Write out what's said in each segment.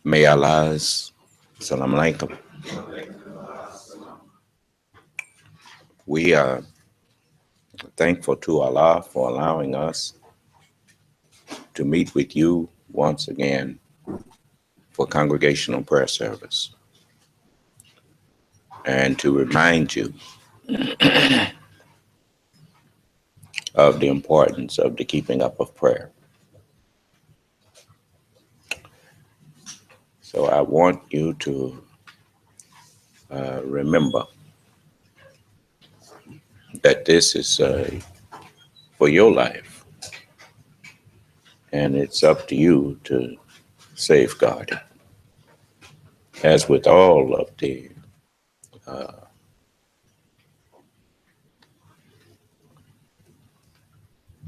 May Allah's Salam Alaikum. We are thankful to Allah for allowing us to meet with you once again for congregational prayer service and to remind you of the importance of the keeping up of prayer. So I want you to remember that this is for your life, and it's up to you to safeguard it. As with all of the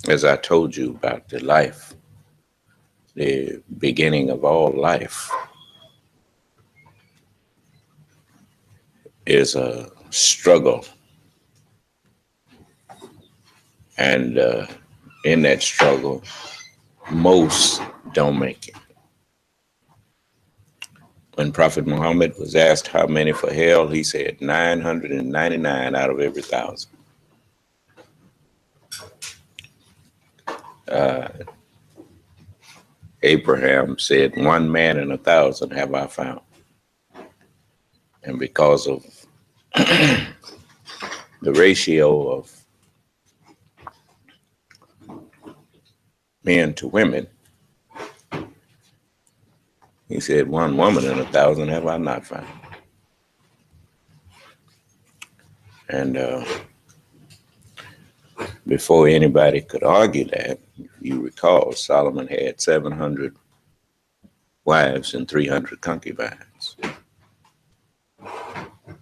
as I told you about the life, the beginning of all life is a struggle. And in that struggle, most don't make it. When Prophet Muhammad was asked how many for hell, he said 999 out of every 1,000. Abraham said, 1 man in 1,000 have I found. And because of the ratio of men to women, he said, 1 woman in 1,000 have I not found. And before anybody could argue that, if you recall, Solomon had 700 wives and 300 concubines.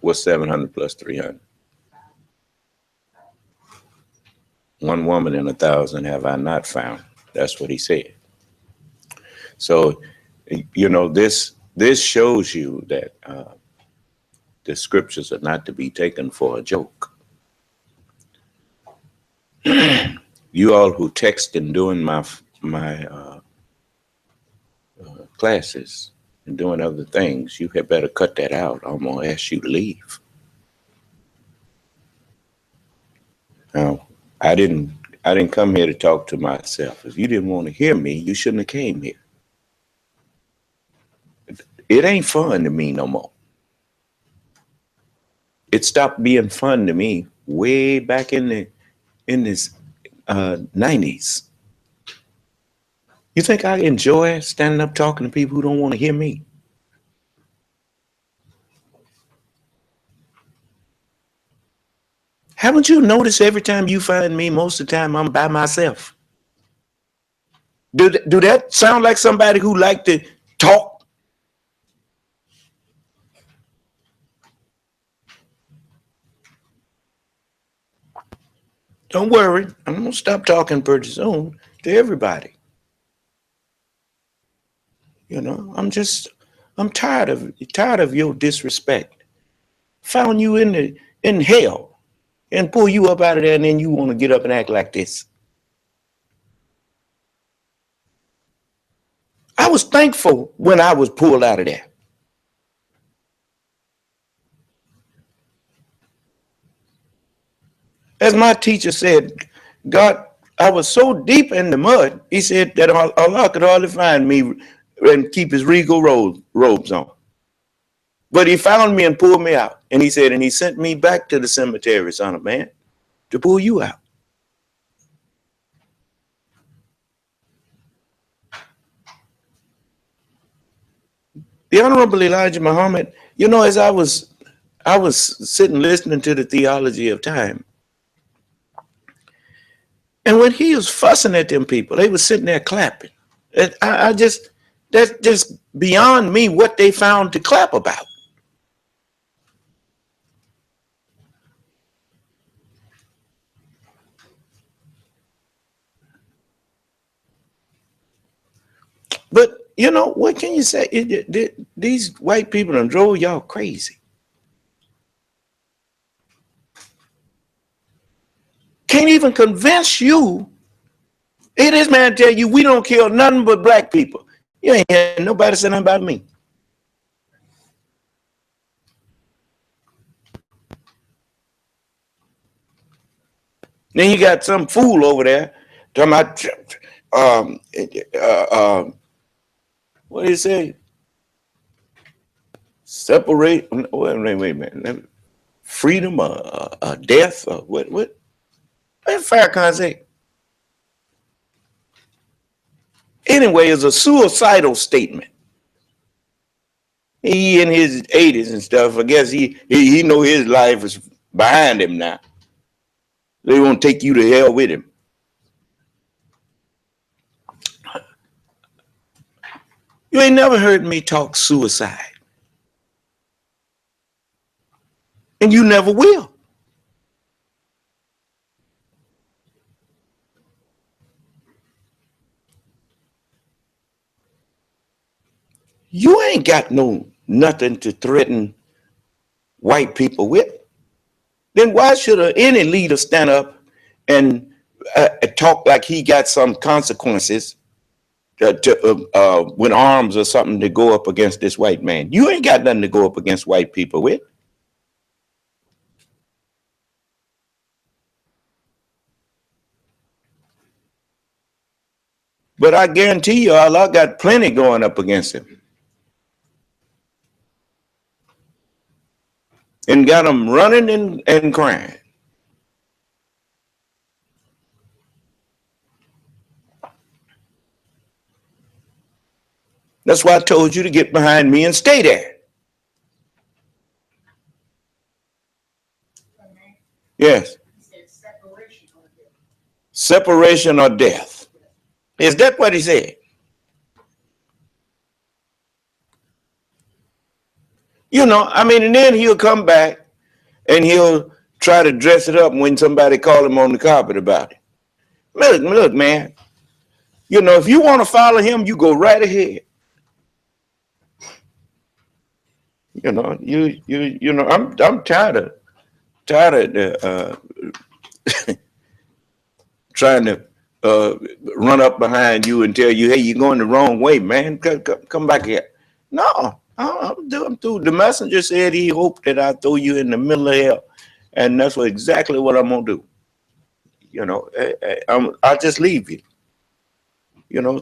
What's 700 plus 300? 1 woman in 1,000 have I not found. That's what he said. So, you know, this shows you that the scriptures are not to be taken for a joke. You all who text and doing my classes and doing other things, you had better cut that out. I'm gonna ask you to leave. Now, I didn't come here to talk to myself. If you didn't want to hear me, you shouldn't have came here. It ain't fun to me no more. It stopped being fun to me way back in this 90s. You think I enjoy standing up talking to people who don't want to hear me? Haven't you noticed every time you find me, most of the time I'm by myself? Do that sound like somebody who like to talk? Don't worry, I'm gonna stop talking pretty soon to everybody. You know, I'm tired of your disrespect. Found you in hell and pull you up out of there, and then you want to get up and act like this. I was thankful when I was pulled out of there. As my teacher said, God, I was so deep in the mud, he said that Allah could hardly find me and keep his regal robes on. But he found me and pulled me out. And he said, and he sent me back to the cemetery, son of man, to pull you out. The Honorable Elijah Muhammad, you know, as I was sitting listening to the theology of time, and when he was fussing at them people, they were sitting there clapping. That's just beyond me what they found to clap about. But, you know, what can you say? These white people done drove y'all crazy. Can't even convince you. Hey, this man tell you we don't kill nothing but black people. You ain't hear nobody say nothing about me. Then you got some fool over there talking about what do you say? Separate. Wait a minute. Freedom or death or what? What Farrakhan say? Anyway, it's a suicidal statement. He in his 80s and stuff. I guess he know his life is behind him now. They won't take you to hell with him. You ain't never heard me talk suicide. And you never will. You ain't got nothing to threaten white people with. Then why should any leader stand up and talk like he got some consequences with arms or something to go up against this white man? You ain't got nothing to go up against white people with. But I guarantee you, Allah got plenty going up against him. And got them running and crying. That's why I told you to get behind me and stay there. Yes. Separation or death. Is that what he said? You know, I mean, and then he'll come back and he'll try to dress it up when somebody call him on the carpet about it. Look, man. You know, if you want to follow him, you go right ahead. You know, you know, I'm tired of trying to run up behind you and tell you, hey, you're going the wrong way, man. Come back here. No, I'm through. The messenger said he hoped that I throw you in the middle of hell, and that's exactly what I'm gonna do. You know, I'll just leave you. You know,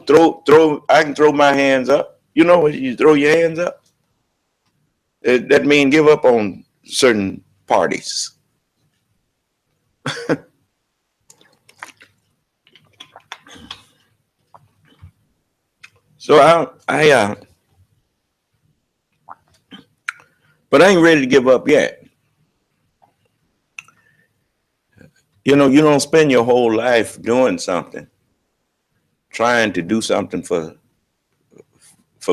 I can throw my hands up. You know, when you throw your hands up, that means give up on certain parties. So but I ain't ready to give up yet. You know, you don't spend your whole life doing something, trying to do something for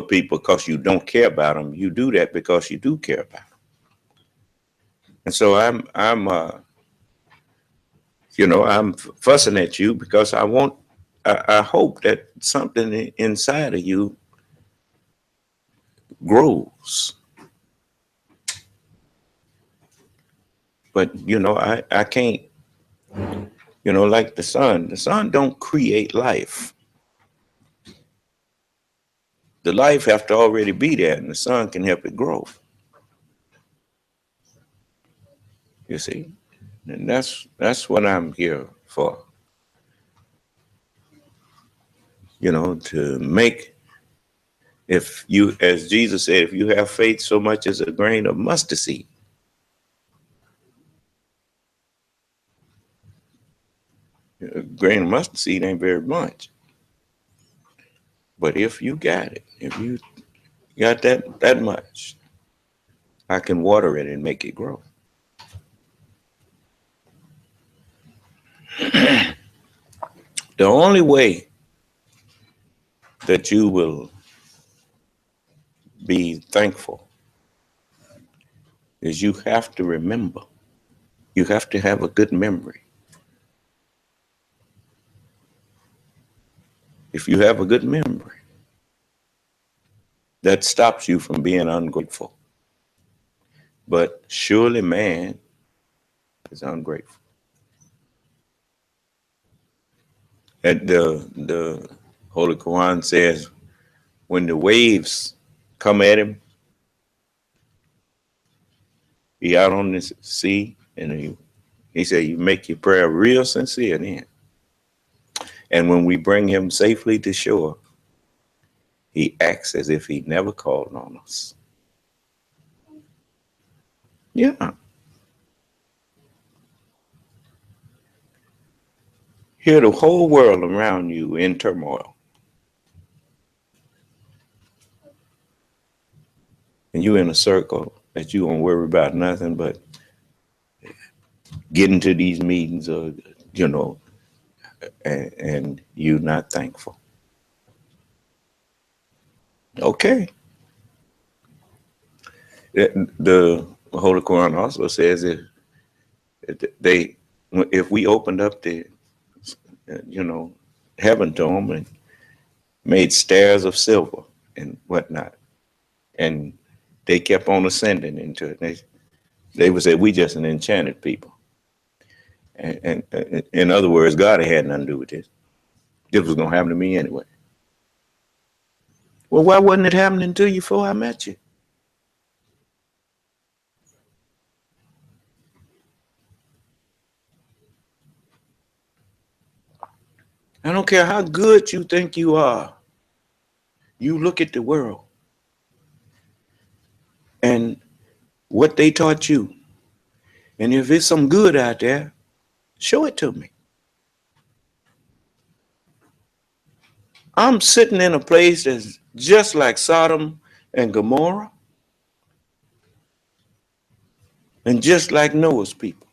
people because you don't care about them. You do that because you do care about them. And so I'm you know, I'm fussing at you because I hope that something inside of you grows. But, you know, I can't, you know, like the sun don't create life. The life have to already be there, and the sun can help it grow. You see? And that's what I'm here for. You know, to make, if you, as Jesus said, if you have faith so much as a grain of mustard seed, a grain of mustard seed ain't very much. But if you got it, if you got that much, I can water it and make it grow. The only way that you will be thankful is you have to remember. You have to have a good memory. If you have a good memory, that stops you from being ungrateful. But surely man is ungrateful. And the Holy Quran says, when the waves come at him, he out on this sea, and He said, you make your prayer real sincere then. And when we bring him safely to shore, he acts as if he never called on us. Yeah. Hear the whole world around you in turmoil. And you in a circle that you don't worry about nothing but getting to these meetings or, and you not thankful. Okay. The Holy Quran also says if we opened up the, heaven to them and made stairs of silver and whatnot, and they kept on ascending into it. They would say, we just an enchanted people. And in other words, God had nothing to do with this. This was going to happen to me anyway. Well, why wasn't it happening to you before I met you? I don't care how good you think you are. You look at the world and what they taught you. And if it's some good out there, show it to me. I'm sitting in a place that's just like Sodom and Gomorrah, and just like Noah's people.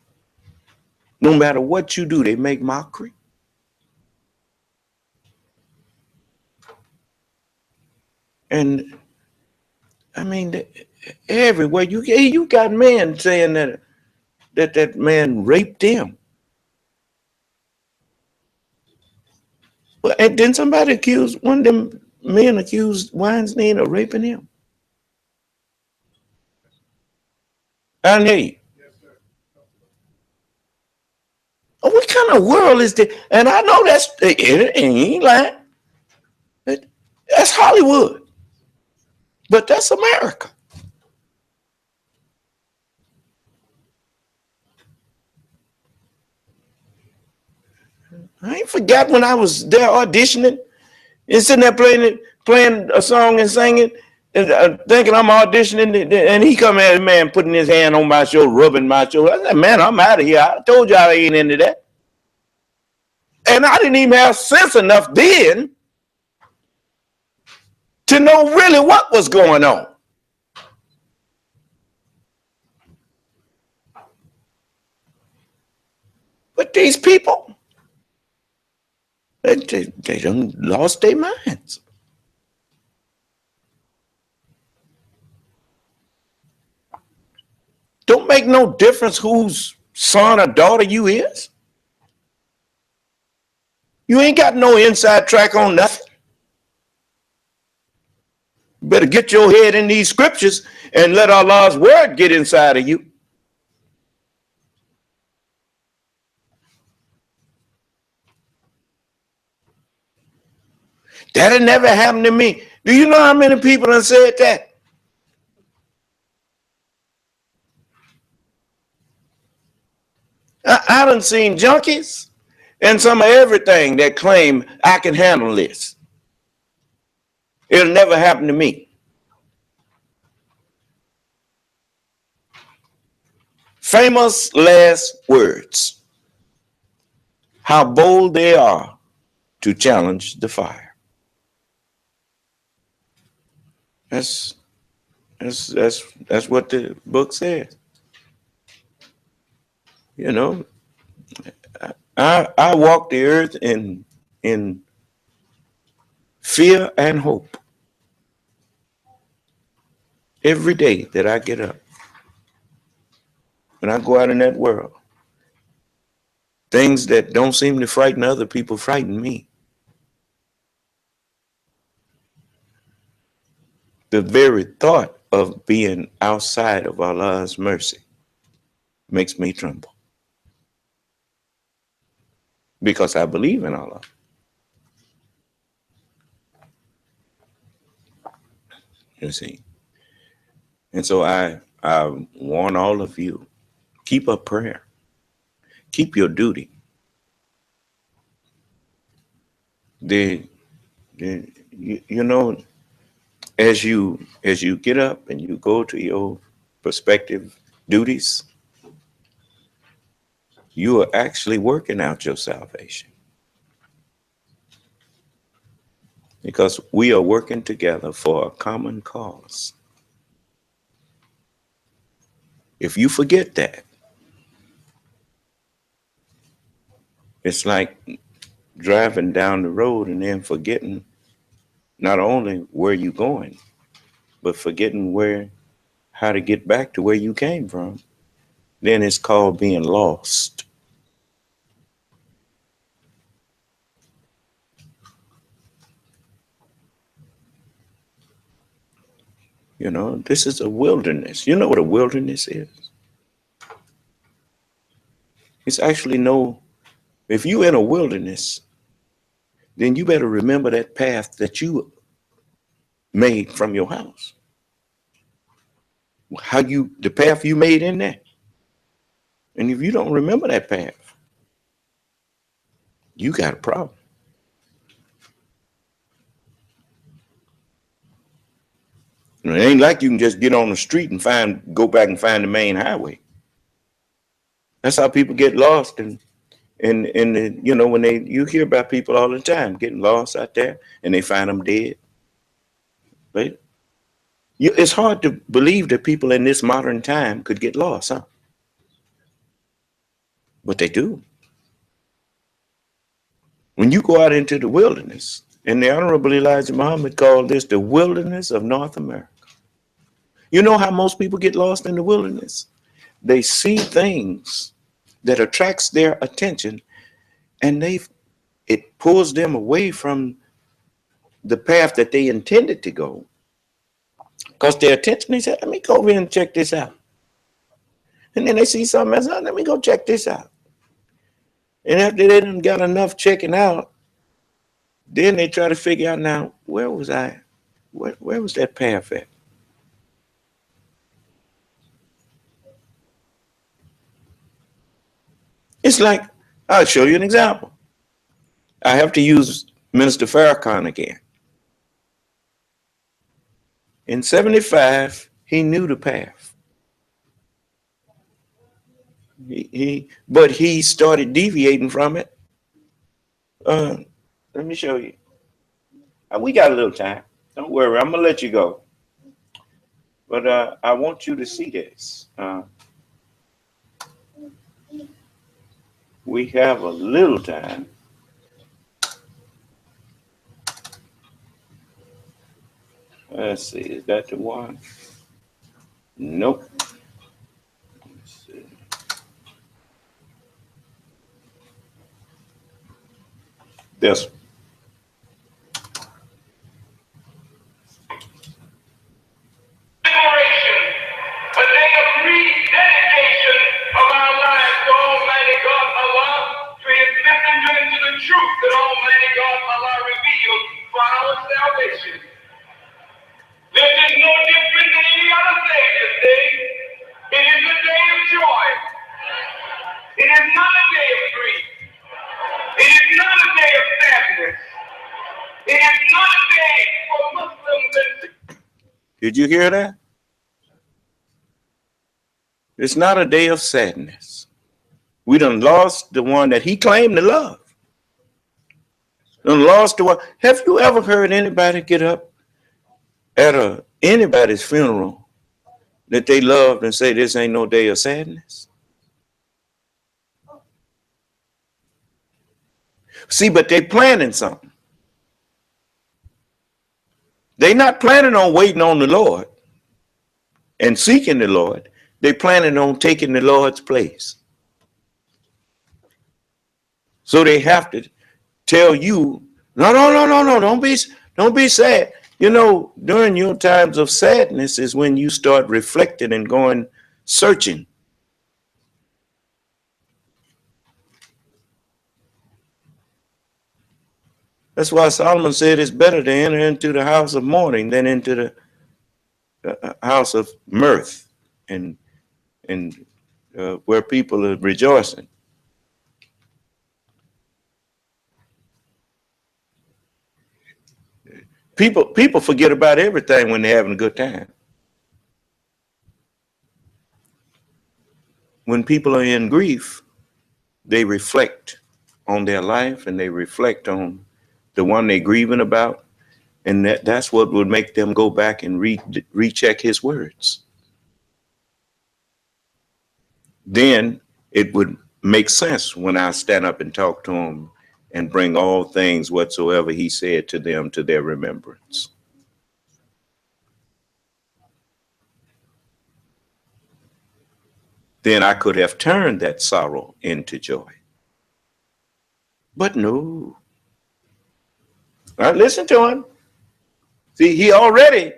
No matter what you do, they make mockery. And I mean, everywhere you got men saying that man raped them. Well, and then somebody accused one of them men accused Weinstein of raping him. I hear you. Oh, what kind of world is this? And I know it ain't lying. That's Hollywood, but that's America. I ain't forgot when I was there auditioning and sitting there playing a song and singing, and thinking I'm auditioning, and he come at man putting his hand on my shoulder, rubbing my shoulder. I said, man, I'm out of here. I told y'all I ain't into that. And I didn't even have sense enough then to know really what was going on. But these people, they done lost their minds. Don't make no difference whose son or daughter you is. You ain't got no inside track on nothing. You better get your head in these scriptures and let Allah's word get inside of you. That'll never happen to me. Do you know how many people have said that? I done seen junkies and some of everything that claim I can handle this. It'll never happen to me. Famous last words. How bold they are to challenge the fire. That's what the book says. You know, I walk the earth in fear and hope every day that I get up. When I go out in that world, things that don't seem to frighten other people frighten me. The very thought of being outside of Allah's mercy makes me tremble. Because I believe in Allah. You see. And so I warn all of you, keep up prayer. Keep your duty. You know, as you get up and you go to your prospective duties, you are actually working out your salvation, because we are working together for a common cause. If you forget that, it's like driving down the road and then forgetting not only where you're going, but forgetting how to get back to where you came from. Then it's called being lost. You know, this is a wilderness. You know what a wilderness is? It's actually if you're in a wilderness, then you better remember that path that you made from your house. The path you made in there. And if you don't remember that path, you got a problem. It ain't like you can just get on the street and go back and find the main highway. That's how people get lost. And you know, you hear about people all the time getting lost out there and they find them dead. Right? It's hard to believe that people in this modern time could get lost, huh? But they do. When you go out into the wilderness, and the Honorable Elijah Muhammad called this the wilderness of North America. You know how most people get lost in the wilderness? They see things that attracts their attention, and it pulls them away from the path that they intended to go. Because their attention, they say, let me go over here and check this out. And then they see something else, let me go check this out. And after they done got enough checking out, then they try to figure out, now, where was I? Where was that path at? It's like, I'll show you an example. I have to use Minister Farrakhan again. In 75, he knew the path. But he started deviating from it. Let me show you. We got a little time. Don't worry, I'm gonna let you go. But I want you to see this. We have a little time. Let's see, is that the one? Nope. Let's see. This one. A day of rededication of our lives to Almighty God Allah, to His messenger, and to the truth that Almighty God Allah revealed for our salvation. This is no different than any other Savior's day. It is a day of joy. It is not a day of grief. It is not a day of sadness. It is not a day for Muslims and... Did you hear that? It's not a day of sadness. We done lost the one that he claimed to love. Done lost the one. Have you ever heard anybody get up at anybody's funeral that they loved and say this ain't no day of sadness? See, but they planning something. They not planning on waiting on the Lord and seeking the Lord. They planning on taking the Lord's place. So they have to tell you, no, don't be sad. You know, during your times of sadness is when you start reflecting and going searching. That's why Solomon said it's better to enter into the house of mourning than into the house of mirth and where people are rejoicing. People forget about everything when they're having a good time. When people are in grief, they reflect on their life and they reflect on the one they're grieving about. And that's what would make them go back and recheck his words. Then it would make sense when I stand up and talk to him and bring all things whatsoever he said to them to their remembrance. Then I could have turned that sorrow into joy. But no. I listened to him. See, he already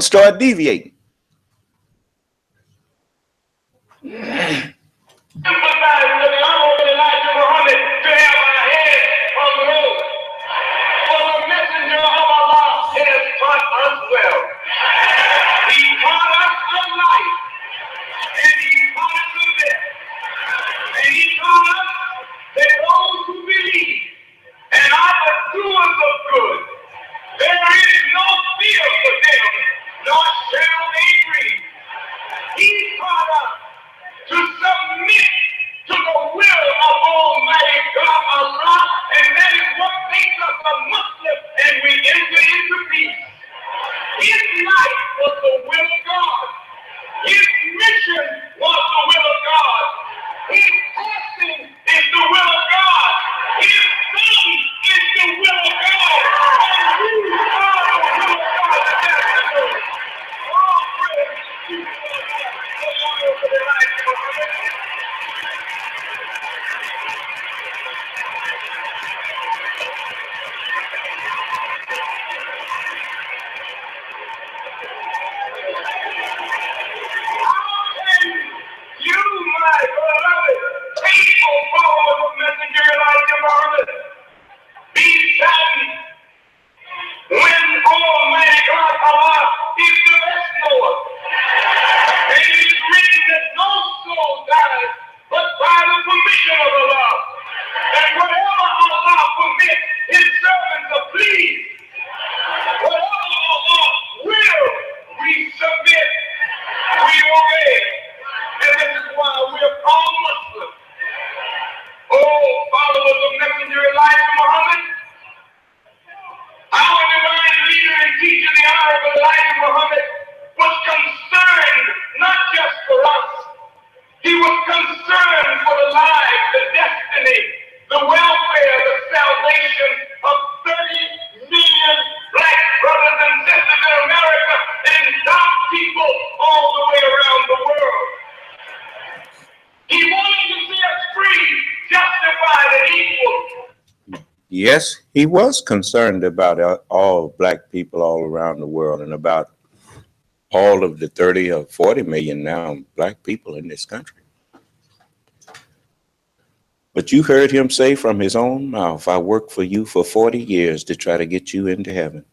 started deviating. Sympathize with the Honorable Elijah Muhammad to have our head on the road. For the messenger of Allah has taught us well. He taught us of life, and he taught us of death. And he taught us that those who believe and are the doers of good, there is no fear for them, nor shall they grieve. He taught us to submit to the will of Almighty God Allah, and that is what makes us a Muslim, and we enter into peace. His life was the will of God. His mission was the will of God. His passing is the will of God. His son is the will of God. And you are the will of God this afternoon. All praise to you, Lord. For the life of the you, my beloved, faithful followers of Messenger Elijah Muhammad, be saddened when Almighty God Allah is the best knower. And it is written that no soul dies but by the permission of Allah. And whatever Allah permits, his servants are pleased. Whatever Allah will, we submit, we obey. And this is why we are called Muslims. Oh, followers of Messenger Elijah Muhammad, our divine leader and teacher, the Honorable Elijah Muhammad, was concerned not just for us. He was concerned for the lives, the destiny, the welfare, the salvation of 30 million black brothers and sisters in America and dark people all the way around the world. He wanted to see us free, justified, and equal. Yes, he was concerned about all black people all around the world and about all of the 30 or 40 million now black people in this country. But you heard him say from his own mouth, I worked for you for 40 years to try to get you into heaven.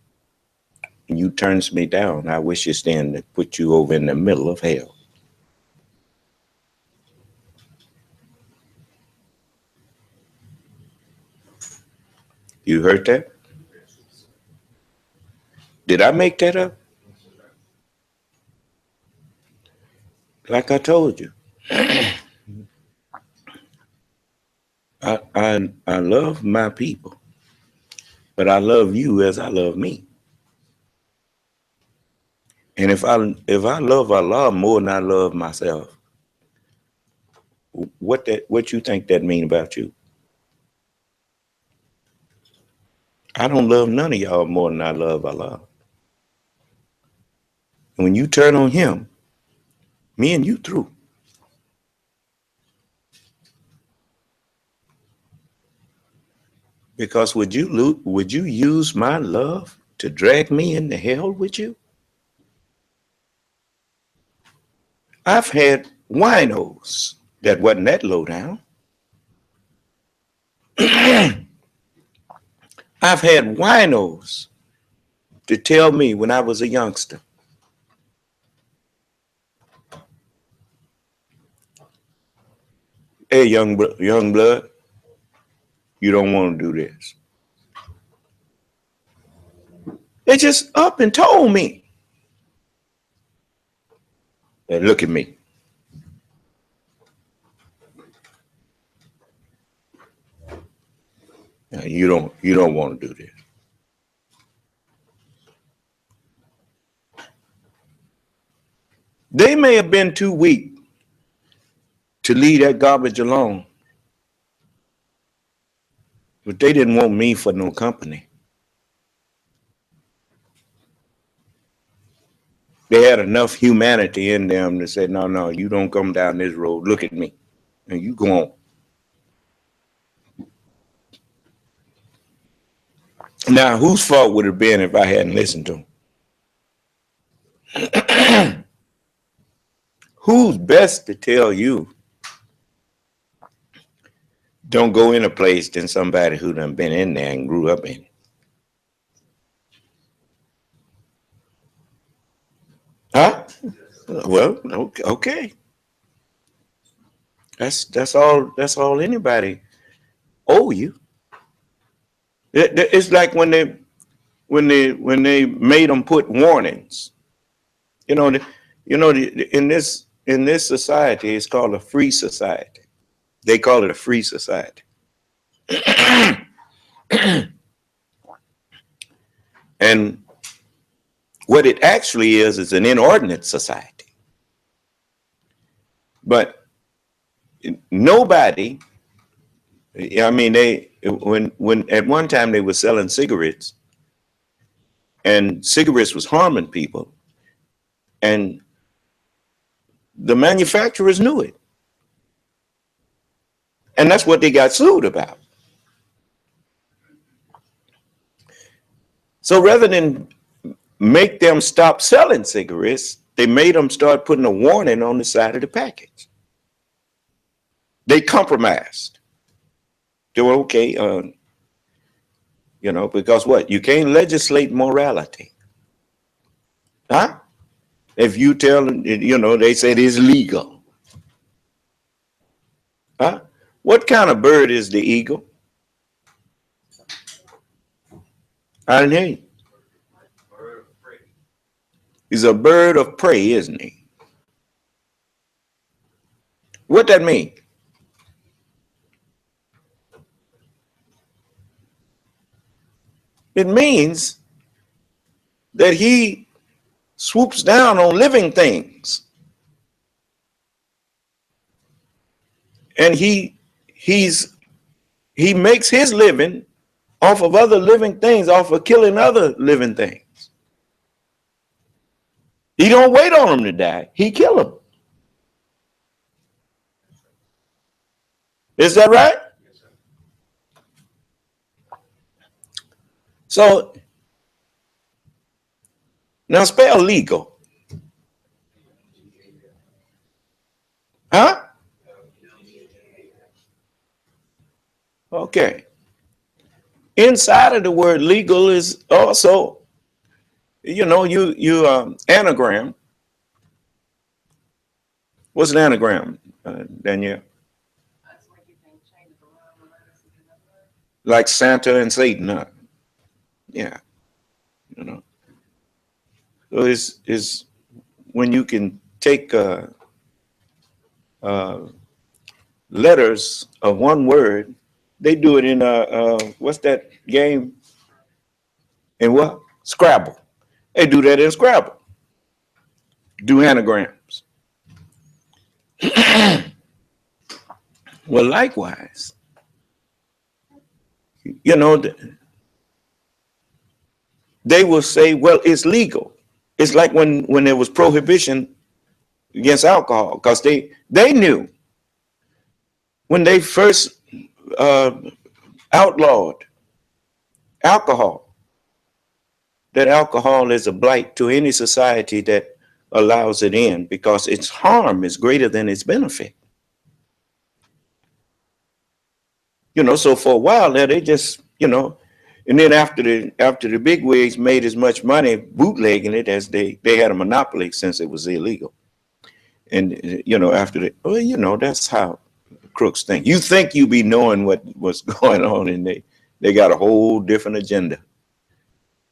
And you turns me down. I wish it's then to put you over in the middle of hell. You heard that? Did I make that up? Like I told you, I love my people, but I love you as I love me. And if I love Allah more than I love myself, what you think that mean about you? I don't love none of y'all more than I love Allah. And when you turn on him, me and you through. Because would you use my love to drag me into hell with you? I've had winos that wasn't that low down. I've had winos to tell me when I was a youngster, hey, young blood, you don't want to do this. They just up and told me. They look at me. Now, you don't want to do this. They may have been too weak to leave that garbage alone, but they didn't want me for no company. They had enough humanity in them to say, no, you don't come down this road. Look at me. And you go on. Now, whose fault would it have been if I hadn't listened to them? Who's best to tell you don't go in a place than somebody who done been in there and grew up in it? Huh? Well, okay. That's all anybody owe you. It's like when they made them put warnings. In this society, it's called a free society. They call it a free society. And what it actually is an inordinate society. But nobody, I mean, when at one time they were selling cigarettes, and cigarettes was harming people, and the manufacturers knew it. And that's what they got sued about. So rather than make them stop selling cigarettes, they made them start putting a warning on the side of the package. They compromised. They were okay, because what? You can't legislate morality. Huh? If you tell them, they said it's legal. Huh? What kind of bird is the eagle? I didn't hear you. He's a bird of prey, isn't he? What that mean? It means that he swoops down on living things. And he makes his living off of other living things, off of killing other living things. He don't wait on them to die. He kill them. Is that right? Yes, sir. So now spell legal. Huh? Okay. Inside of the word legal is also, anagram. What's an anagram, Danielle? Like Santa and Satan, huh? Yeah. So it's when you can take letters of one word. They do it in what's that game? In what? Scrabble. They do that in Scrabble. Do anagrams. Well, likewise, they will say, well, it's legal. It's like when there was prohibition against alcohol, because they knew when they first outlawed alcohol, that alcohol is a blight to any society that allows it in, because its harm is greater than its benefit. So for a while there, they just, and then after the big wigs made as much money bootlegging it as they had a monopoly since it was illegal. And, after that's how crooks think. You think you be knowing what's going on, and they got a whole different agenda.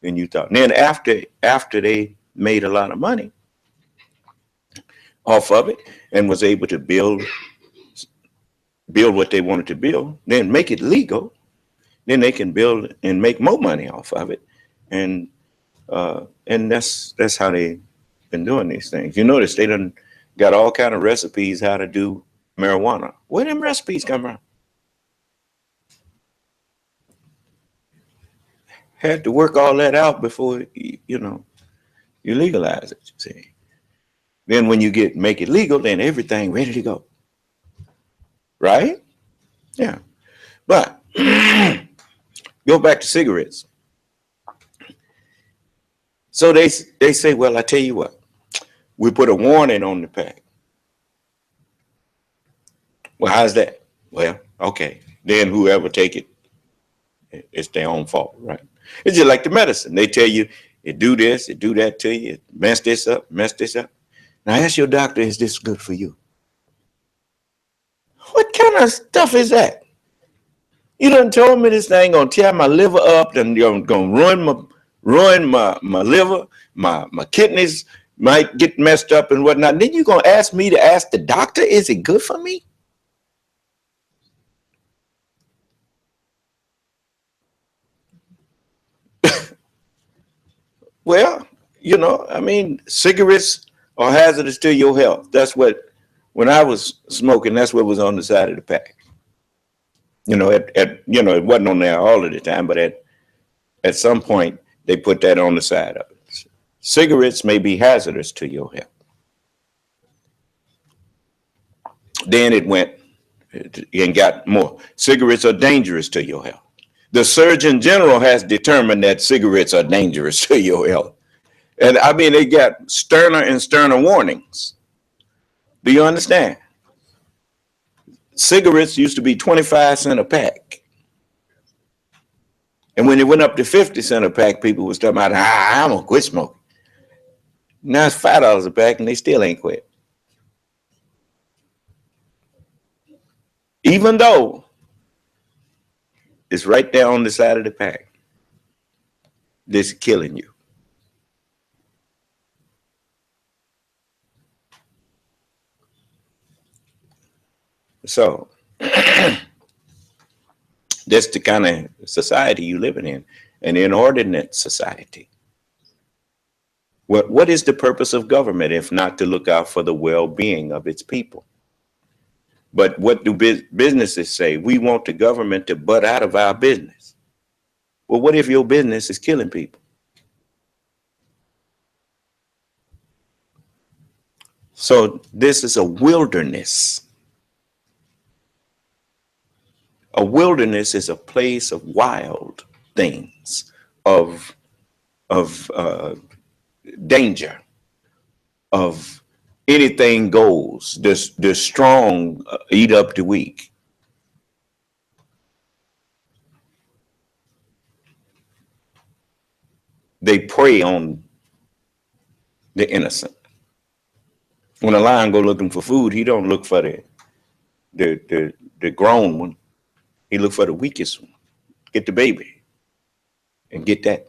than you thought. And then after they made a lot of money off of it and was able to build what they wanted to build, then make it legal, then they can build and make more money off of it. And that's how they've been doing these things. You notice they done got all kind of recipes how to do marijuana. Where them recipes come from? Had to work all that out before you legalize it. You see. Then when you make it legal, then everything ready to go. Right? Yeah. But go back to cigarettes. So they say, well, I tell you what, we put a warning on the pack. Well, how's that? Well, okay. Then whoever take it, it's their own fault, right? It's just like the medicine. They tell you, it do this, it do that to you, it mess this up, mess this up. Now ask your doctor, is this good for you? What kind of stuff is that? You done told me this thing gonna tear my liver up and you're gonna ruin my liver, my kidneys might get messed up and whatnot. Then you're gonna ask me to ask the doctor, is it good for me? Well, I mean, cigarettes are hazardous to your health. That's what, when I was smoking, that's what was on the side of the pack. It wasn't on there all of the time, but at some point they put that on the side of it. Cigarettes may be hazardous to your health. Then it went and got more. Cigarettes are dangerous to your health. The Surgeon General has determined that cigarettes are dangerous to your health. And I mean, they got sterner and sterner warnings. Do you understand? Cigarettes used to be 25 cents a pack. And when it went up to 50 cents a pack, people was talking about, I'm going to quit smoking. Now it's $5 a pack and they still ain't quit. Even though it's right there on the side of the pack, this is killing you. So that's the kind of society you living in, an inordinate society. What is the purpose of government if not to look out for the well-being of its people? But what do businesses say? We want the government to butt out of our business. Well, what if your business is killing people? So this is a wilderness. A wilderness is a place of wild things, of danger, of anything goes. The strong eat up the weak. They prey on the innocent. When a lion go looking for food, he don't look for the grown one. He look for the weakest one. Get the baby and get that.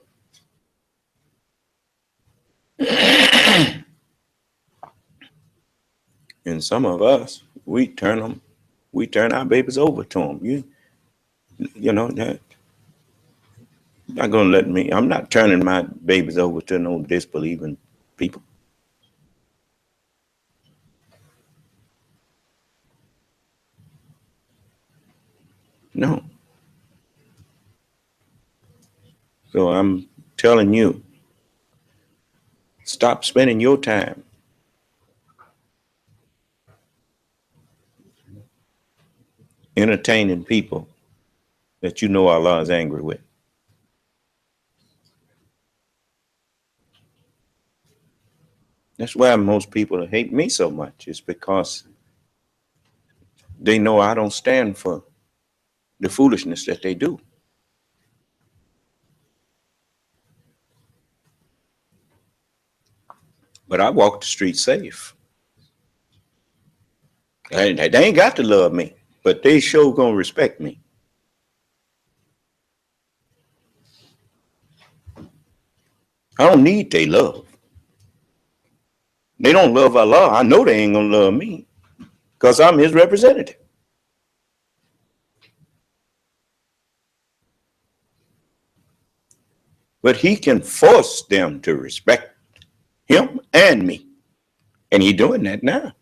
And some of us, we turn our babies over to them. You know that. Not gonna let me. I'm not turning my babies over to no disbelieving people. No. So I'm telling you, stop spending your time entertaining people that you know Allah is angry with. That's why most people hate me so much. It's because they know I don't stand for the foolishness that they do. But I walk the street safe. They ain't got to love me, but they sure gonna respect me. I don't need their love. They don't love Allah. I know they ain't gonna love me because I'm his representative. But he can force them to respect him and me. And he's doing that now.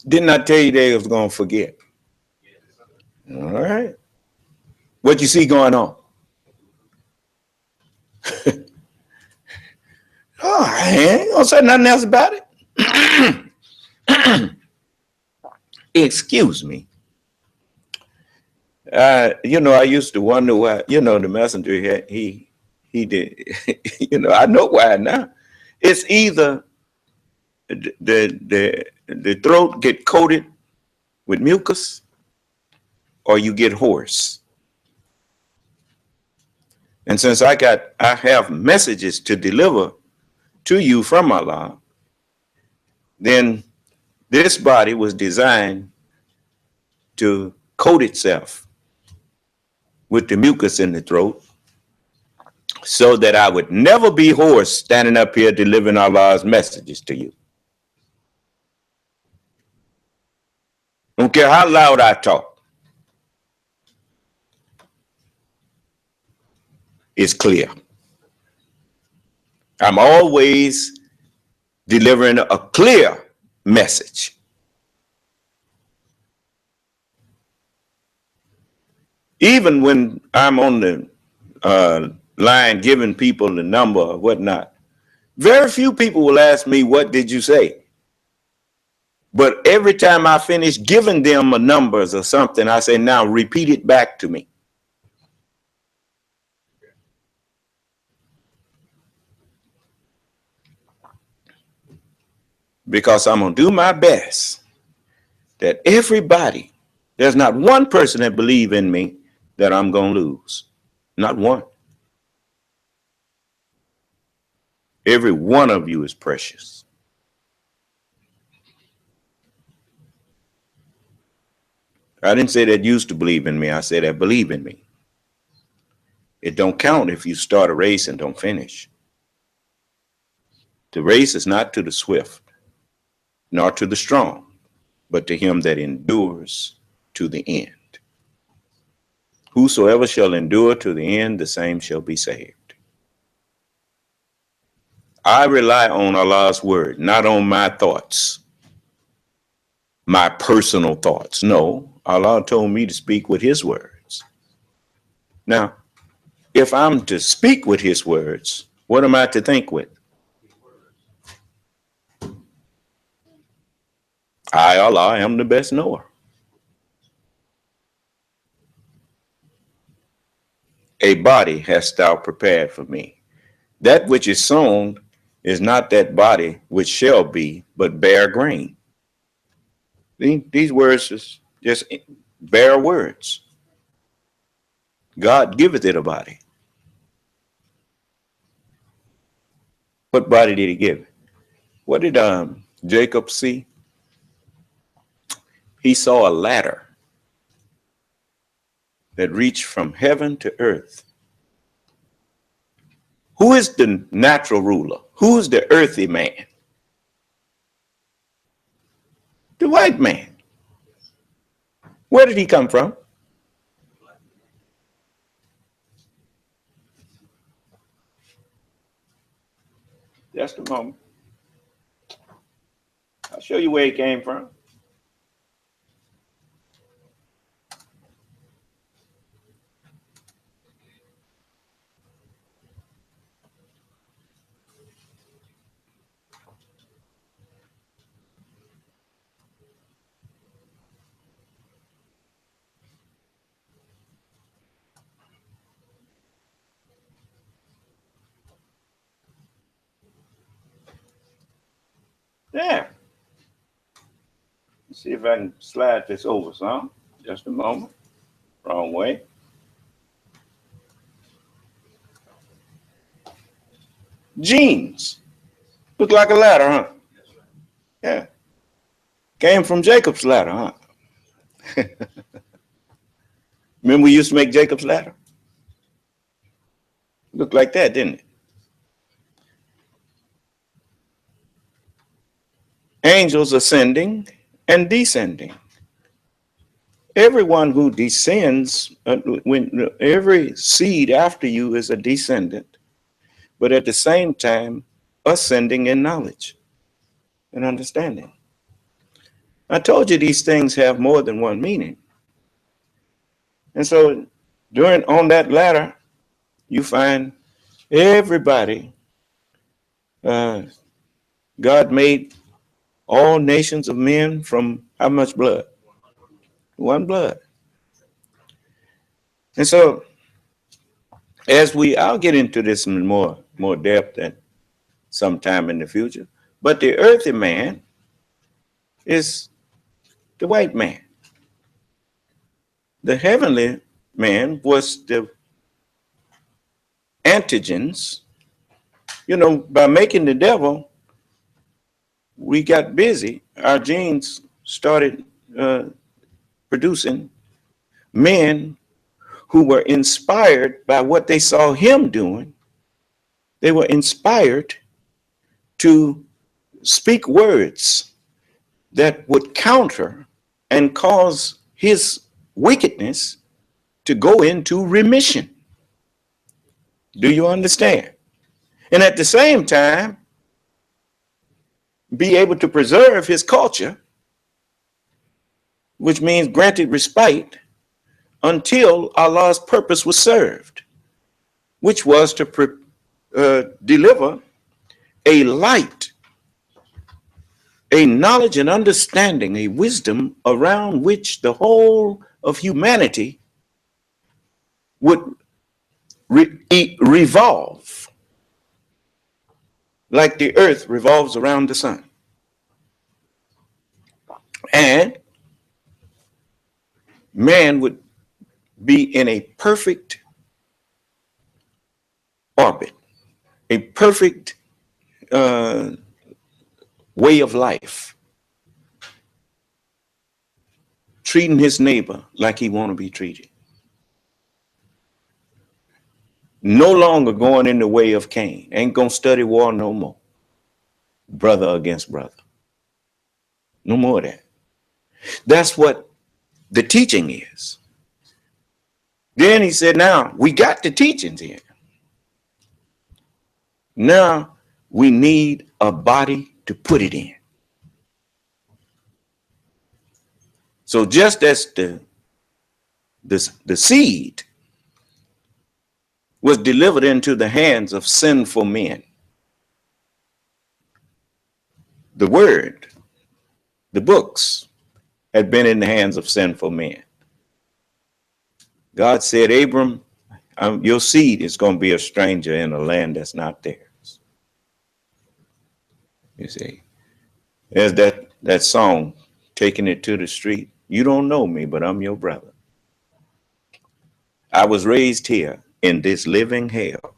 Didn't I tell you they was going to forget? All right. What you see going on? Oh, I ain't going to say nothing else about it. Excuse me. I used to wonder why, the messenger, he did, I know why now. It's either the throat get coated with mucus or you get hoarse. And since I have messages to deliver to you from Allah, then this body was designed to coat itself with the mucus in the throat so that I would never be hoarse standing up here delivering Allah's messages to you. Don't care how loud I talk. It's clear. I'm always delivering a clear message. Even when I'm on the line giving people the number or whatnot, very few people will ask me, what did you say? But every time I finish giving them a numbers or something, I say, now repeat it back to me. Because I'm going to do my best that everybody, there's not one person that believes in me that I'm going to lose. Not one. Every one of you is precious. I didn't say that used to believe in me. I said that believe in me. It don't count if you start a race and don't finish. The race is not to the swift, nor to the strong, but to him that endures to the end. Whosoever shall endure to the end, the same shall be saved. I rely on Allah's word, not on my thoughts, my personal thoughts. No, Allah told me to speak with his words. Now, if I'm to speak with his words, what am I to think with? I, Allah, am the best knower. A body hast thou prepared for me. That which is sown is not that body which shall be, but bare grain. These words is just bare words. God giveth it a body. What body did he give? What did Jacob see? He saw a ladder that reached from heaven to earth. Who is the natural ruler? Who's the earthy man? The white man. Where did he come from? Just a moment. I'll show you where he came from. There. Let's see if I can slide this over some. Just a moment. Wrong way. Genes. Look like a ladder, huh? Yeah. Came from Jacob's ladder, huh? Remember we used to make Jacob's ladder? Looked like that, didn't it? Angels ascending and descending. Everyone who descends, when every seed after you is a descendant, but at the same time, ascending in knowledge and understanding. I told you these things have more than one meaning. And so on that ladder, you find everybody. God made all nations of men from how much blood? One blood. And so I'll get into this in more depth at sometime in the future, but the earthly man is the white man. The heavenly man was the antigens. By making the devil, we got busy. Our genes started producing men who were inspired by what they saw him doing. They were inspired to speak words that would counter and cause his wickedness to go into remission. Do you understand? And at the same time, be able to preserve his culture, which means granted respite until Allah's purpose was served, which was to deliver a light, a knowledge and understanding, a wisdom around which the whole of humanity would revolve, like the earth revolves around the sun. And man would be in a perfect orbit, a perfect way of life, treating his neighbor like he want to be treated. No longer going in the way of Cain. Ain't gonna study war no more. Brother against brother. No more of that. That's what the teaching is. Then he said, now we got the teachings here. Now we need a body to put it in. So just as the seed was delivered into the hands of sinful men, the word, the books, had been in the hands of sinful men. God said, Abram, your seed is going to be a stranger in a land that's not theirs. You see, there's that song, taking it to the street. You don't know me, but I'm your brother. I was raised here in this living hell,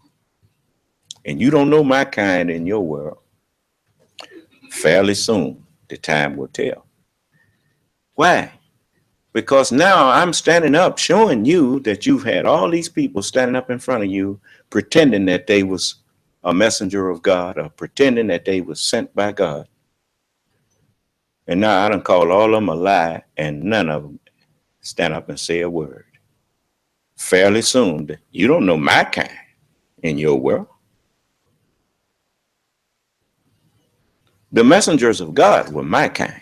and you don't know my kind in your world. Fairly soon, the time will tell. Why? Because now I'm standing up showing you that you've had all these people standing up in front of you pretending that they was a messenger of God or pretending that they was sent by God. And now I done call all of them a lie and none of them stand up and say a word. Fairly soon, you don't know my kind in your world. The messengers of God were my kind.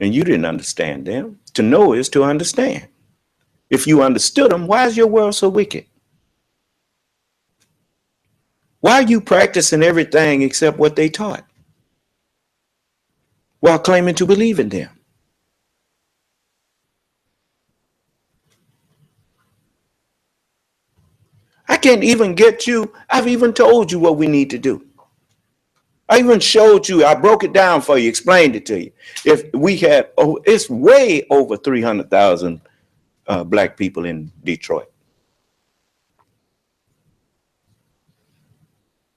And you didn't understand them. To know is to understand. If you understood them, why is your world so wicked? Why are you practicing everything except what they taught while claiming to believe in them? I can't even get you. I've even told you what we need to do. I even showed you, I broke it down for you, explained it to you. If we had, it's way over 300,000 black people in Detroit.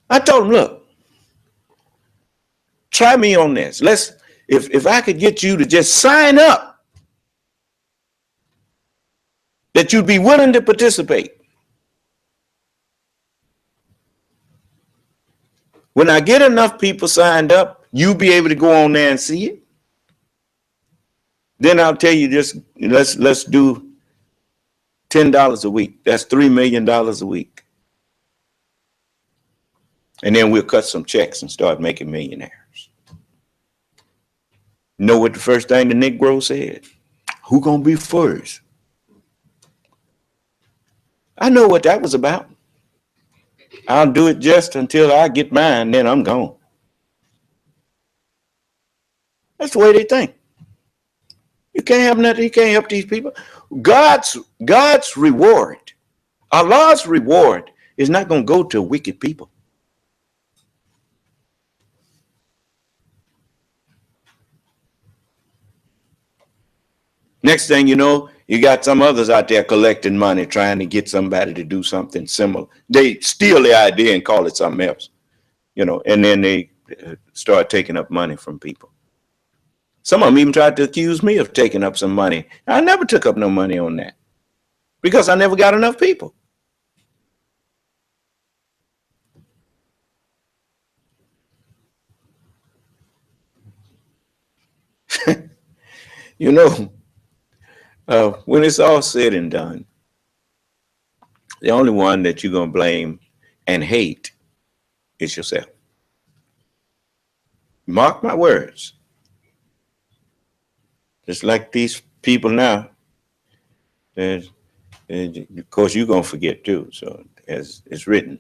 I told them, look, try me on this. If I could get you to just sign up, that you'd be willing to participate. When I get enough people signed up, you'll be able to go on there and see it. Then I'll tell you, just let's do $10 a week. That's $3 million a week. And then we'll cut some checks and start making millionaires. Know what the first thing the Negro said? Who gonna be first? I know what that was about. I'll do it just until I get mine, then I'm gone. That's the way they think. You can't have nothing, you can't help these people. God's reward, Allah's reward is not going to go to wicked people. Next thing you know, you got some others out there collecting money, trying to get somebody to do something similar. They steal the idea and call it something else, and then they start taking up money from people. Some of them even tried to accuse me of taking up some money. I never took up no money on that because I never got enough people. When it's all said and done, the only one that you're going to blame and hate is yourself. Mark my words. Just like these people now, of course, you're going to forget too. So as it's written,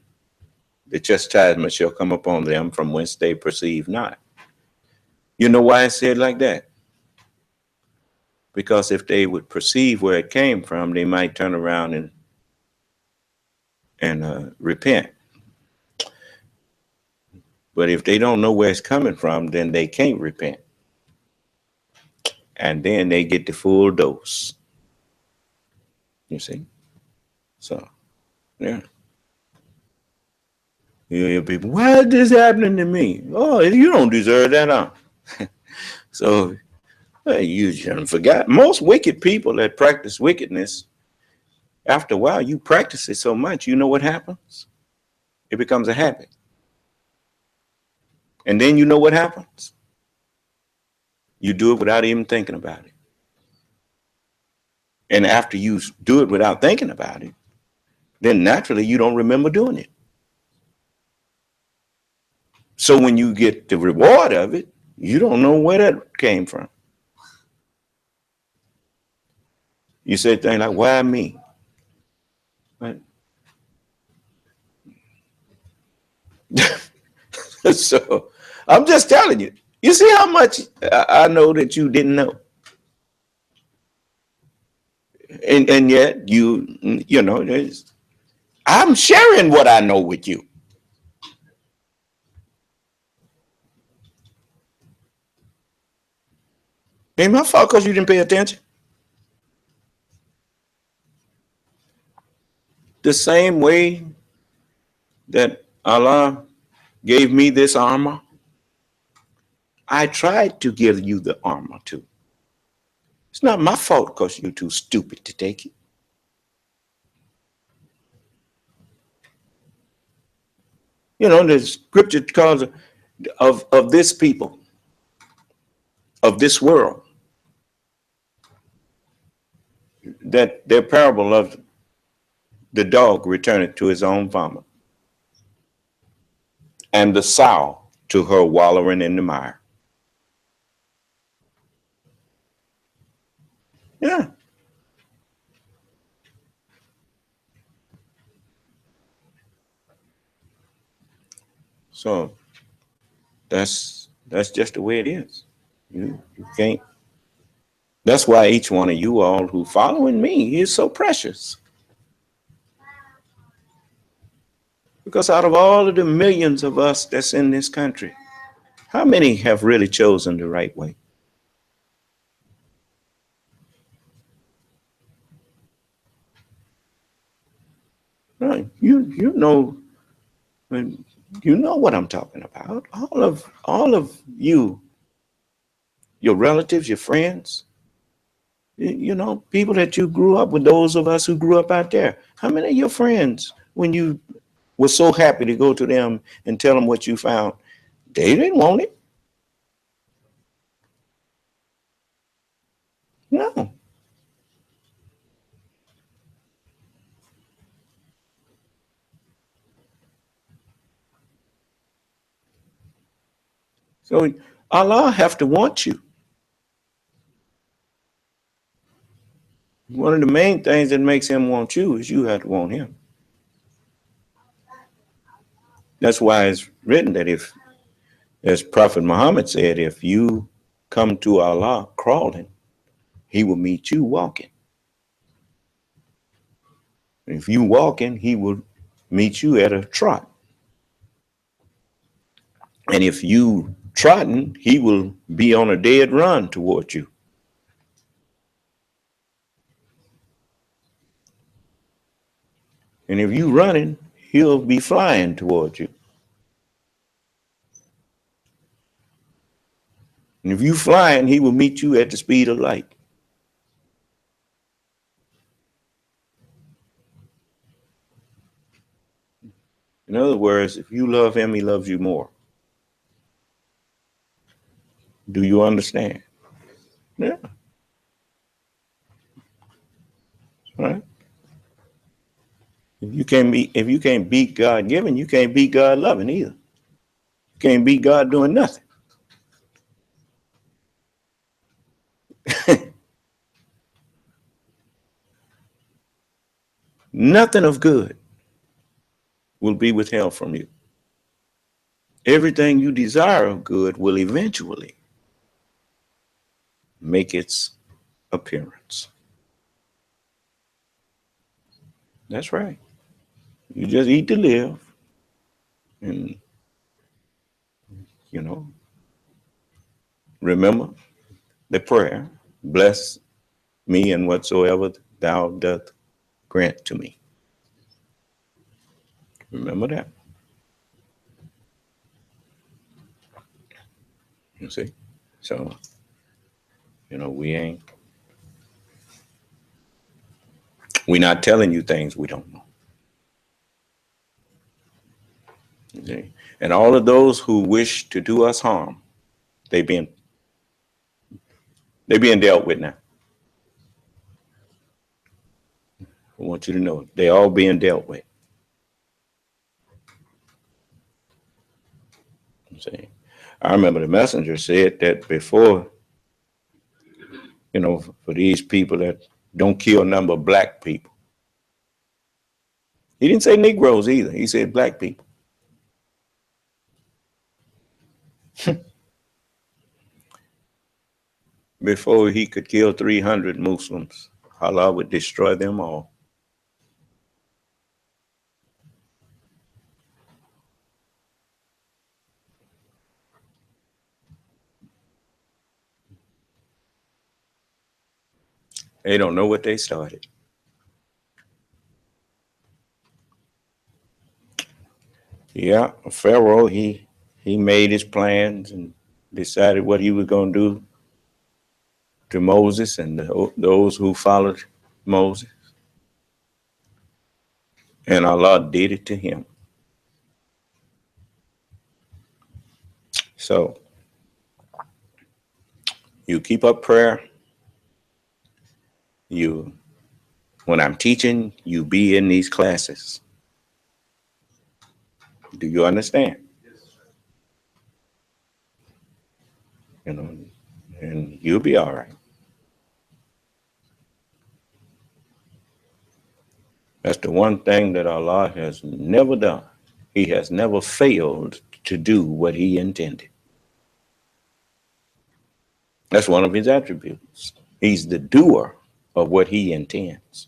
the chastisement shall come upon them from whence they perceive not. You know why it's said like that? Because if they would perceive where it came from, they might turn around and repent. But if they don't know where it's coming from, then they can't repent. And then they get the full dose. You see? So, yeah. You hear people, why is this happening to me? Oh, you don't deserve that, huh? So, you shouldn't forget. Most wicked people that practice wickedness, after a while, you practice it so much, you know what happens? It becomes a habit. And then you know what happens? You do it without even thinking about it. And after you do it without thinking about it, then naturally you don't remember doing it. So when you get the reward of it, you don't know where that came from. You say things like, why me? Right? So I'm just telling you. You see how much I know that you didn't know. And yet you know, I'm sharing what I know with you. Ain't my fault because you didn't pay attention. The same way that Allah gave me this armor, I tried to give you the armor too. It's not my fault because you're too stupid to take it. You know, the scripture calls of this people, of this world, that their parable of the dog returning to his own vomit and the sow to her wallowing in the mire. Yeah. So that's just the way it is. You can't. That's why each one of you all who following me is so precious. Because out of all of the millions of us that's in this country, how many have really chosen the right way? Right. You know what I'm talking about. All of you, your relatives, your friends, you know, people that you grew up with, those of us who grew up out there. How many of your friends, when you was so happy to go to them and tell them what you found. They didn't want it. No. So Allah have to want you. One of the main things that makes him want you is you have to want him. That's why it's written that if, as Prophet Muhammad said, if you come to Allah crawling, he will meet you walking. If you walking, he will meet you at a trot. And if you trotting, he will be on a dead run toward you. And if you running, he'll be flying toward you. And if you flying, he will meet you at the speed of light. In other words, if you love him, he loves you more. Do you understand? Yeah. Right. If you can't beat God giving, you can't beat God loving either. You can't beat God doing nothing. Nothing of good will be withheld from you. Everything you desire of good will eventually make its appearance. That's right. You just eat to live, and remember the prayer, bless me and whatsoever thou doth grant to me. Remember that. You see? So, we're not telling you things we don't know. You see? And all of those who wish to do us harm, they're being dealt with now. I want you to know they're all being dealt with. You see? I remember the messenger said that before, for these people that don't kill a number of black people. He didn't say Negroes either. He said black people. Before he could kill 300 Muslims, Allah would destroy them all. They don't know what they started. Yeah, Pharaoh, he made his plans and decided what he was going to do to Moses and those who followed Moses. And Allah did it to him. So you keep up prayer. When I'm teaching, you be in these classes. Do you understand? And you'll be all right. That's the one thing that Allah has never done. He has never failed to do what he intended. That's one of his attributes. He's the doer of what he intends.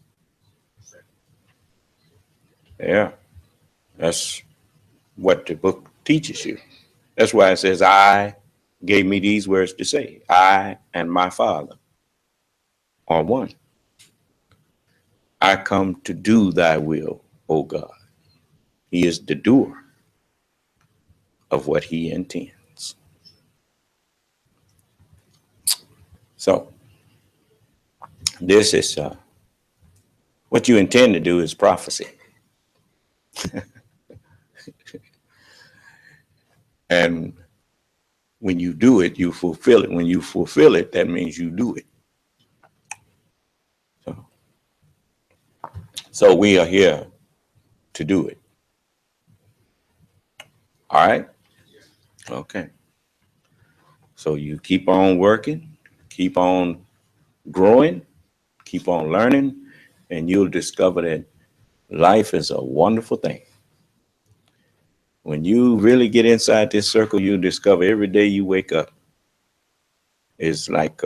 Yeah, that's what the book teaches you. That's why it says, I gave me these words to say. I and my Father are one. I come to do thy will, O God. He is the doer of what he intends. So this is what you intend to do is prophecy. And when you do it, you fulfill it. When you fulfill it, that means you do it. So we are here to do it. All right? Okay. So you keep on working, keep on growing, keep on learning, and you'll discover that life is a wonderful thing. When you really get inside this circle, you discover every day you wake up is like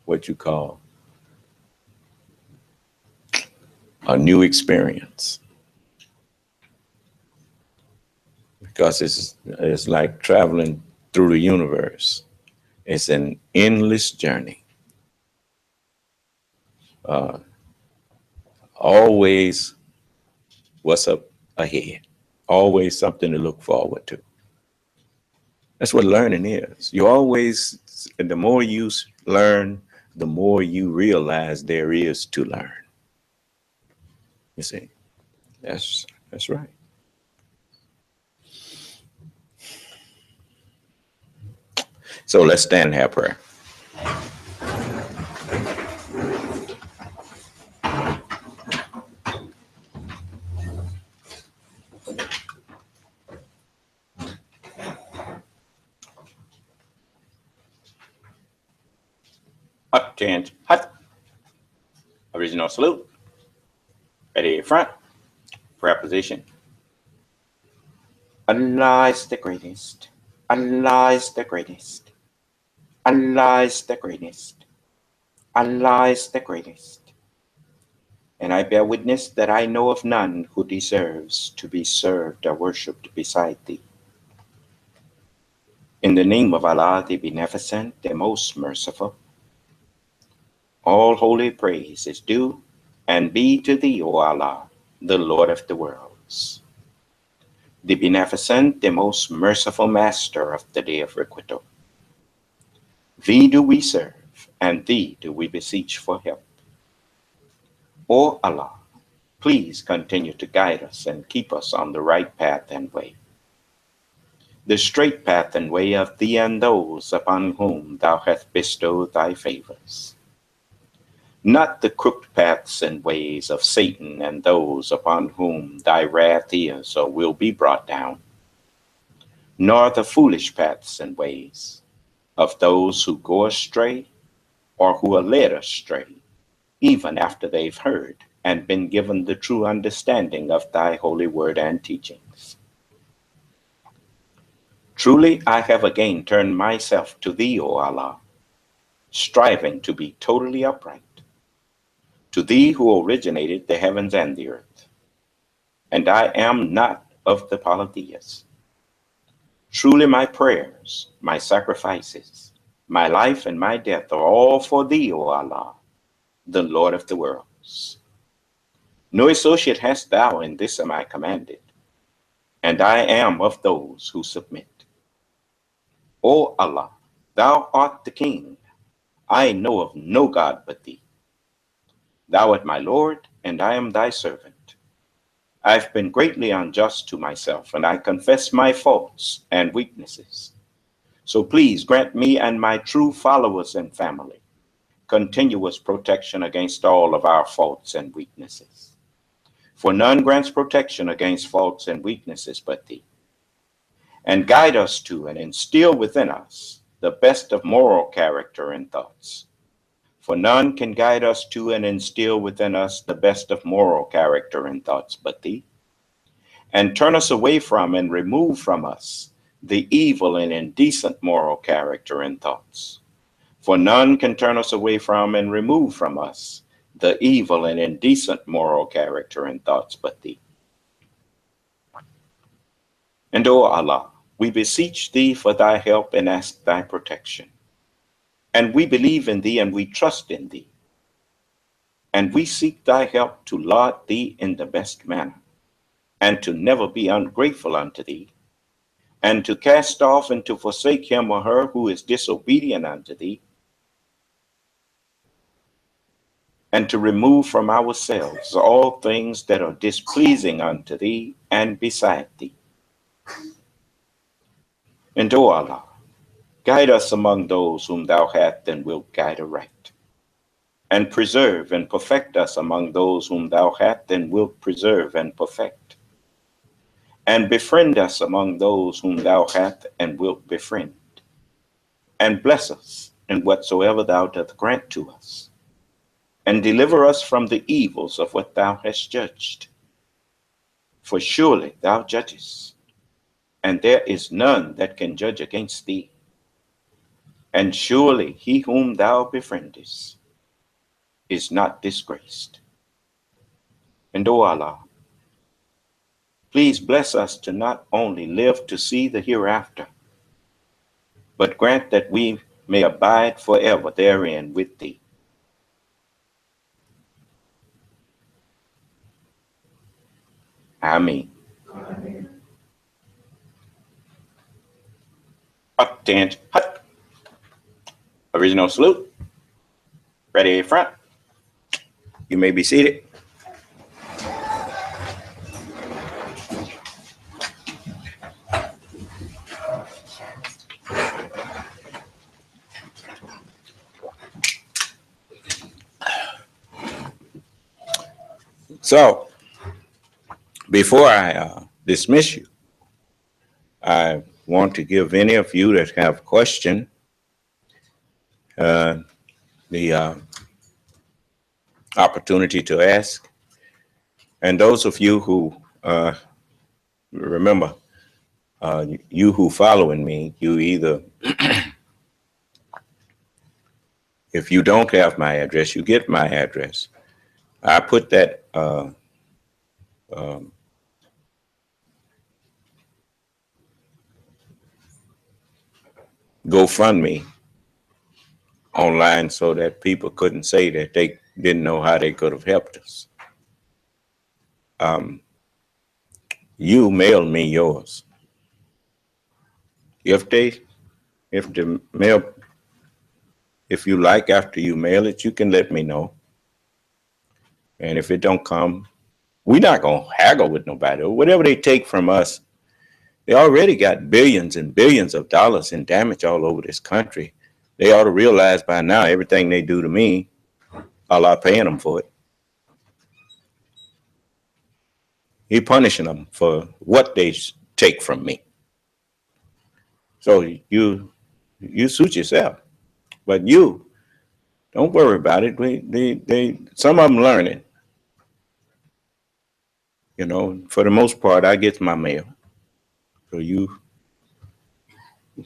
what you call a new experience, because it's like traveling through the universe. It's an endless journey. Always what's up ahead. Always something to look forward to. That's what learning is. You always, the more you learn, the more you realize there is to learn. You see, that's right. So let's stand and have prayer. Up, change, hut. Original salute. Ready, front. Prayer position. Allah is the greatest. Allah is the greatest. Allah is the greatest. Allah is the greatest. And I bear witness that I know of none who deserves to be served or worshipped beside thee. In the name of Allah, the Beneficent, the Most Merciful, all holy praise is due and be to thee, O Allah, the Lord of the worlds, the Beneficent, the Most Merciful Master of the Day of Requital. Thee do we serve, and thee do we beseech for help. O Allah, please continue to guide us and keep us on the right path and way, the straight path and way of thee and those upon whom thou hast bestowed thy favors, not the crooked paths and ways of Satan and those upon whom thy wrath is or will be brought down, nor the foolish paths and ways of those who go astray or who are led astray, even after they've heard and been given the true understanding of thy holy word and teachings. Truly, I have again turned myself to thee, O Allah, striving to be totally upright, to thee who originated the heavens and the earth. And I am not of the polytheists. Truly, my prayers, my sacrifices, my life and my death are all for thee, O Allah, the Lord of the worlds. No associate hast thou in this am I commanded, and I am of those who submit. O Allah, thou art the King. I know of no God but thee. Thou art my Lord, and I am thy servant. I've been greatly unjust to myself, and I confess my faults and weaknesses. So please grant me and my true followers and family continuous protection against all of our faults and weaknesses. For none grants protection against faults and weaknesses but thee. And guide us to and instill within us the best of moral character and thoughts. For none can guide us to and instill within us the best of moral character and thoughts but thee. And turn us away from and remove from us the evil and indecent moral character and thoughts. For none can turn us away from and remove from us the evil and indecent moral character and thoughts but thee. And O Allah, we beseech thee for thy help and ask thy protection. And we believe in thee and we trust in thee. And we seek thy help to laud thee in the best manner, and to never be ungrateful unto thee, and to cast off and to forsake him or her who is disobedient unto thee, and to remove from ourselves all things that are displeasing unto thee and beside thee. And, O Allah, guide us among those whom thou hast and wilt guide aright, and preserve and perfect us among those whom thou hast and wilt preserve and perfect, and befriend us among those whom thou hast and wilt befriend, and bless us in whatsoever thou dost grant to us, and deliver us from the evils of what thou hast judged. For surely thou judgest, and there is none that can judge against thee. And surely he whom thou befriendest is not disgraced. And, O Allah, please bless us to not only live to see the hereafter, but grant that we may abide forever therein with thee. Ameen. Hut, tent, hut. Original salute. Ready front. You may be seated. So, before I dismiss you, I want to give any of you that have questions the opportunity to ask. And those of you who, remember, you who following me, you either, if you don't have my address, you get my address. I put that GoFundMe online so that people couldn't say that they didn't know how they could have helped us. You mail me yours. If you like after you mail it, you can let me know. And if it don't come, we're not going to haggle with nobody. Whatever they take from us, they already got billions and billions of dollars in damage all over this country. They ought to realize by now everything they do to me, Allah paying them for it. He punishing them for what they take from me. So you suit yourself, but you don't worry about it. Some of them learning. You know, for the most part, I get my mail. So you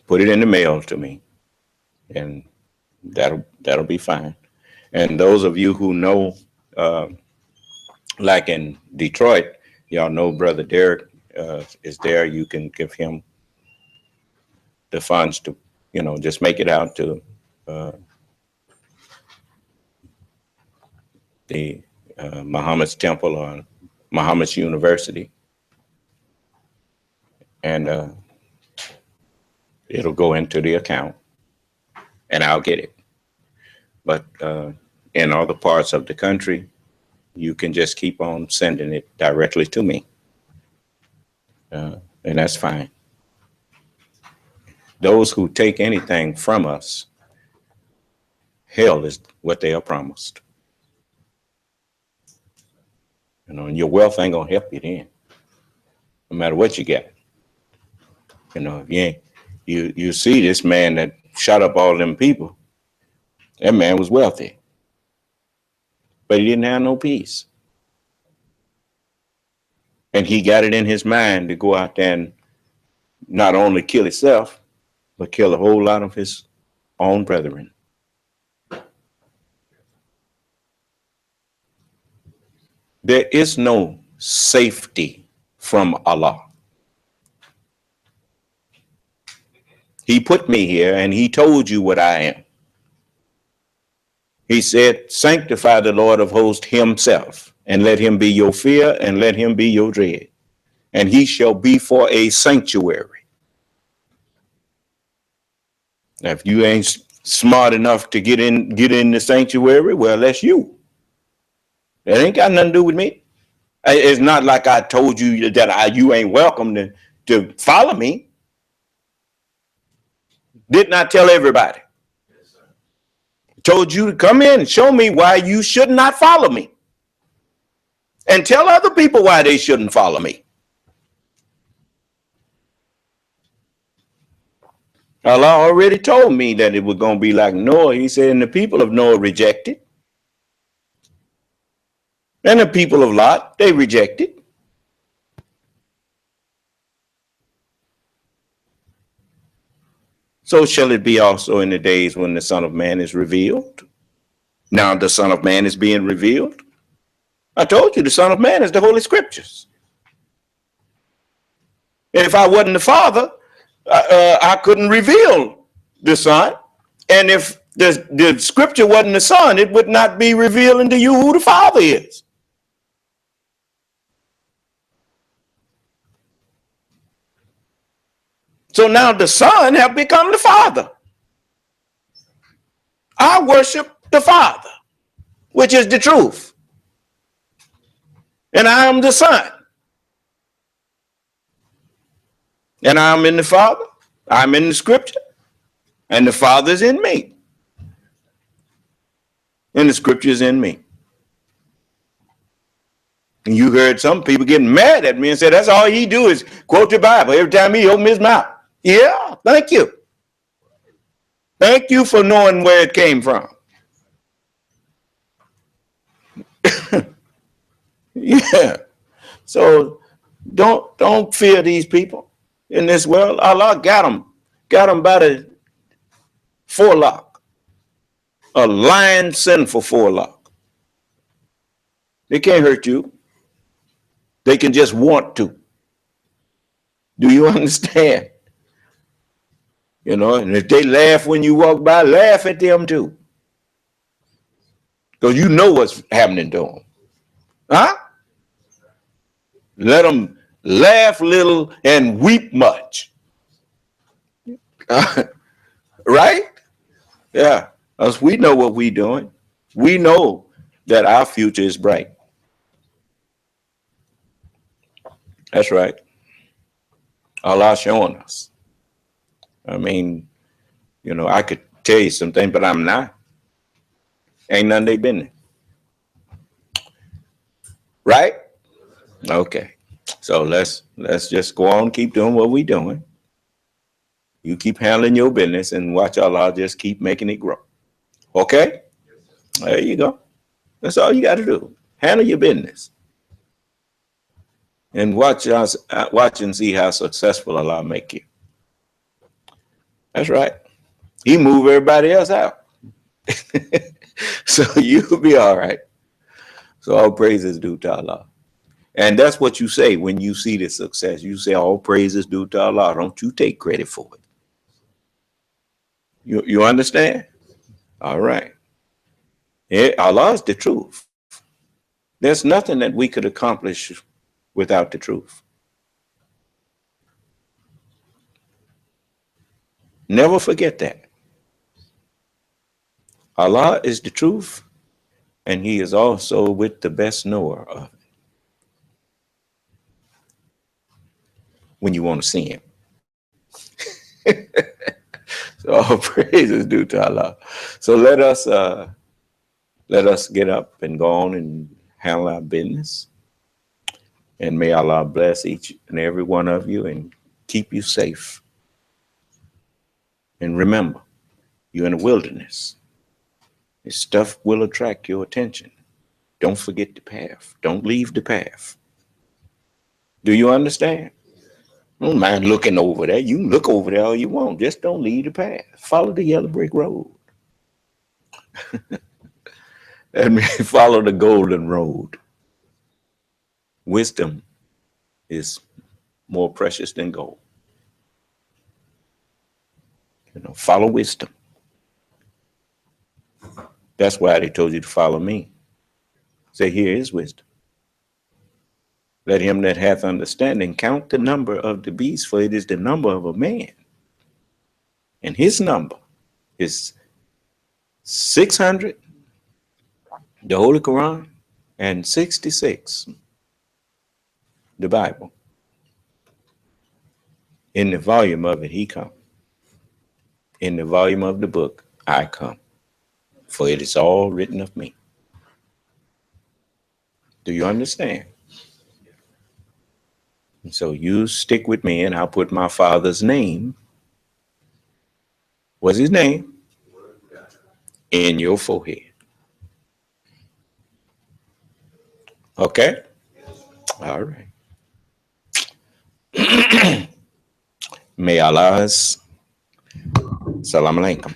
put it in the mail to me, and that'll be fine. And those of you who know, like in Detroit, y'all know Brother Derek is there. You can give him the funds to, just make it out to the Muhammad's Temple or Muhammad's University. And it'll go into the account and I'll get it. But in other parts of the country, you can just keep on sending it directly to me. And that's fine. Those who take anything from us, hell is what they are promised. And your wealth ain't gonna help you then, no matter what you get. You see this man that shot up all them people, that man was wealthy, but he didn't have no peace. And he got it in his mind to go out there and not only kill himself, but kill a whole lot of his own brethren. There is no safety from Allah. He put me here and he told you what I am. He said, sanctify the Lord of hosts himself, and let him be your fear and let him be your dread. And he shall be for a sanctuary. Now, if you ain't smart enough to get in the sanctuary, well, that's you. That ain't got nothing to do with me. It's not like I told you that you ain't welcome to follow me. Did not tell everybody. Told you to come in and show me why you should not follow me. And tell other people why they shouldn't follow me. Allah already told me that it was going to be like Noah. He said, and the people of Noah rejected. And the people of Lot, they rejected. So shall it be also in the days when the Son of Man is revealed. Now the Son of Man is being revealed. I told you the Son of Man is the Holy Scriptures. And if I wasn't the Father, I couldn't reveal the Son. And if the Scripture wasn't the Son, it would not be revealing to you who the Father is. So now the Son have become the Father. I worship the Father, which is the truth. And I am the Son. And I'm in the Father. I'm in the Scripture. And the Father's in me. And the Scripture's in me. And you heard some people getting mad at me and say, that's all he do is quote the Bible every time he opens his mouth. Yeah, thank you. Thank you for knowing where it came from. Yeah. So don't fear these people in this world. Allah got them by the forelock. A lion sinful forelock. They can't hurt you. They can just want to. Do you understand? You know, and if they laugh when you walk by, laugh at them too. Because you know what's happening to them. Huh? Let them laugh little and weep much. Right? Yeah. Because we know what we're doing. We know that our future is bright. That's right. Allah showing us. I mean, you know, I could tell you something, but I'm not. Ain't none they business. Right? Okay. So let's just go on, keep doing what we're doing. You keep handling your business and watch Allah just keep making it grow. Okay? There you go. That's all you got to do. Handle your business. And watch and see how successful Allah make you. That's right. He move everybody else out. So you'll be all right. So all praises due to Allah. And that's what you say when you see the success. You say all praises due to Allah. Don't you take credit for it. You understand? All right. Allah is the truth. There's nothing that we could accomplish without the truth. Never forget that. Allah is the truth, and he is also with the best knower of it. When you want to see him. So all praises due to Allah. So let us get up and go on and handle our business. And may Allah bless each and every one of you and keep you safe. And remember, you're in the wilderness. This stuff will attract your attention. Don't forget the path. Don't leave the path. Do you understand? Don't mind looking over there. You can look over there all you want. Just don't leave the path. Follow the yellow brick road. That means follow the golden road. Wisdom is more precious than gold. You know, follow wisdom. That's why they told you to follow me. Say, here is wisdom. Let him that hath understanding count the number of the beast, for it is the number of a man. And his number is 600, the Holy Quran, and 66, the Bible. In the volume of it, he come. in the volume of the book, I come, for it is all written of me. Do you understand? So you stick with me and I'll put my father's name. What's his name? In your forehead. Okay? All right. May Allah's salam alaikum.